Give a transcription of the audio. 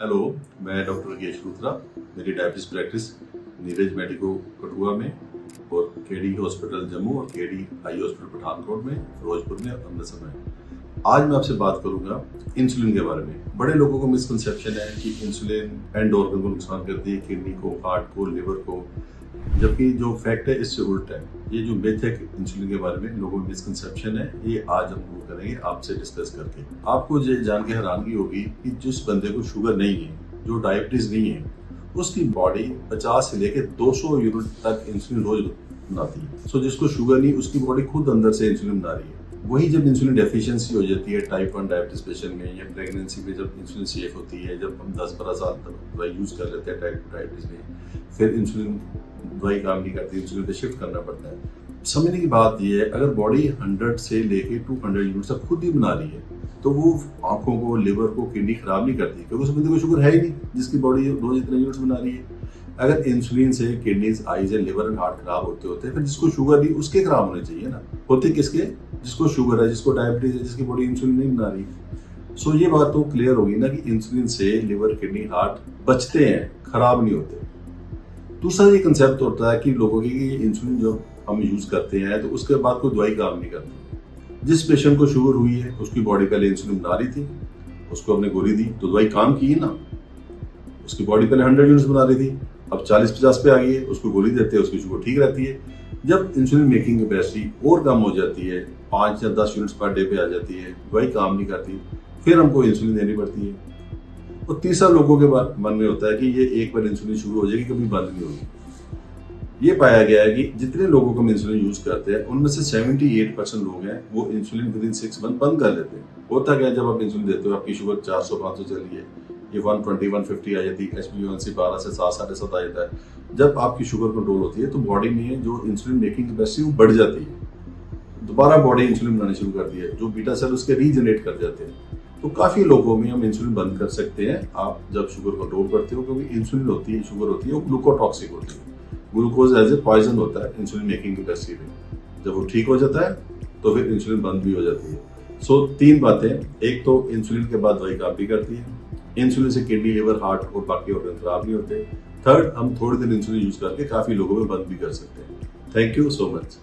Hello, मैं doctor Rakesh Luthra. मेरी diabetes practice Neeraj medico Kathua में और केडी हॉस्पिटल जम्मू और केडी आई हॉस्पिटल पठानकोट में, फिरोजपुर में, अमृतसर में। आज मैं आपसे बात करूंगा इंसुलिन के बारे में। बड़े लोगों को मिसकंसेप्शन है कि इंसुलिन एंड ऑर्गन को नुकसान करती है, किडनी को, हार्ट को, लिवर को, जबकि जो फैक्ट है इससे उल्टा है। ये जो मिथ है इंसुलिन के बारे में लोगों में मिसकंसेप्शन है, ये आज हम दूर करेंगे आपसे डिस्कस करके। आपको ये जान के हैरानगी होगी कि जिस बंदे को शुगर नहीं है, जो डायबिटीज नहीं है, उसकी बॉडी 50 से लेकर 200 यूनिट तक इंसुलिन रोज बनाती है। सो जिसको शुगर नहीं, उसकी बॉडी खुद अंदर से इंसुलिन बना रही है। वही जब इंसुलिन डेफिशिएंसी हो जाती है टाइप 1 डायबिटीज पेशेंट में या प्रेगनेंसी में, जब इंसुलिन सेफ होती है, जब हम 10-12 साल तक दवाई यूज कर लेते हैं डायबिटीज में, फिर इंसुलिन दवाई काम नहीं करती, इंसुलिन पे शिफ्ट करना पड़ता है। समझने की बात यह है, अगर बॉडी 100 से लेके 200 यूनिट तक खुद ही बना रही है, तो वो आंखों को, लिवर को, किडनी खराब नहीं करती, क्योंकि उस बंदे को शुगर है ही नहीं जिसकी बॉडी रोज इतने यूनिट्स बना रही है। अगर इंसुलिन से kidneys, eyes and liver and heart खराब होते फिर जिसको शुगर नहीं, उसके खराब होने चाहिए ना। होते किसके? जिसको शुगर है, जिसको डायबिटीज है, जिसकी बॉडी इंसुलिन नहीं बना रही। सो ये बात तो क्लियर होगी ना कि इंसुलिन से लिवर, किडनी, हार्ट बचते हैं, खराब नहीं होते। दूसरा ये कंसेप्ट होता है कि लोगों की इंसुलिन जो हम यूज करते हैं तो उसके बाद कोई दवाई काम नहीं करती। जिस पेशेंट को शुगर हुई है, उसकी बॉडी पहले इंसुलिन बना रही थी, उसको हमने गोली दी तो दवाई काम की ना। उसकी बॉडी पहले 100 यूनिट्स बना रही थी, अब 40-50 पे आ गई है, उसको गोली देते हैं, उसकी शुगर ठीक रहती है। जब इंसुलिन मेकिंग कैपेसिटी और कम हो जाती है, 5 या 10 यूनिट्स पर डे पे आ जाती है, दवाई काम नहीं करती, फिर हमको इंसुलिन देनी पड़ती है। और तीसरा लोगों के मन में होता है कि ये एक बार इंसुलिन शुरू हो जाएगी, कभी बंद नहीं होगी। ये पाया गया है कि जितने लोगों को हम इंसुलिन यूज करते हैं, उनमें से 78% लोग हैं वो इंसुलिन विद इन 6 मंथ बंद कर लेते हैं। होता क्या है, जब आप इंसुलिन देते हो, आपकी शुगर 400-500 चल रही है, ये 120-150 आ जाती है, HbA1c 12 से 7-7.5 आ जाता है। जब आपकी शुगर कंट्रोल होती है तो बॉडी में जो इंसुलिन मेकिंग कैपेसिटी वो बढ़ जाती है, दोबारा बॉडी इंसुलिन बनानी शुरू करती है, जो बीटा सेल उसके रीजनरेट कर जाते हैं। तो काफी लोगों में हम इंसुलिन बंद कर सकते हैं आप जब शुगर कंट्रोल करते हो, क्योंकि इंसुलिन होती है, शुगर होती है, वो ग्लूकोटॉक्सिक होती है। ग्लूकोज एज ए पॉइजन होता है इंसुलिन मेकिंग कैपेसिटी में। जब वो ठीक हो जाता है तो फिर इंसुलिन बंद भी हो जाती है। सो 3 बातें, एक तो इंसुलिन के बाद दवाई काम भी करती है, इंसुलिन से किडनी, लिवर, हार्ट और बाकी ऑर्गन खराब नहीं होते। थर्ड, हम थोड़ी देर इंसुलिन यूज करके काफी लोगों में बंद भी कर सकते हैं। Thank you so much.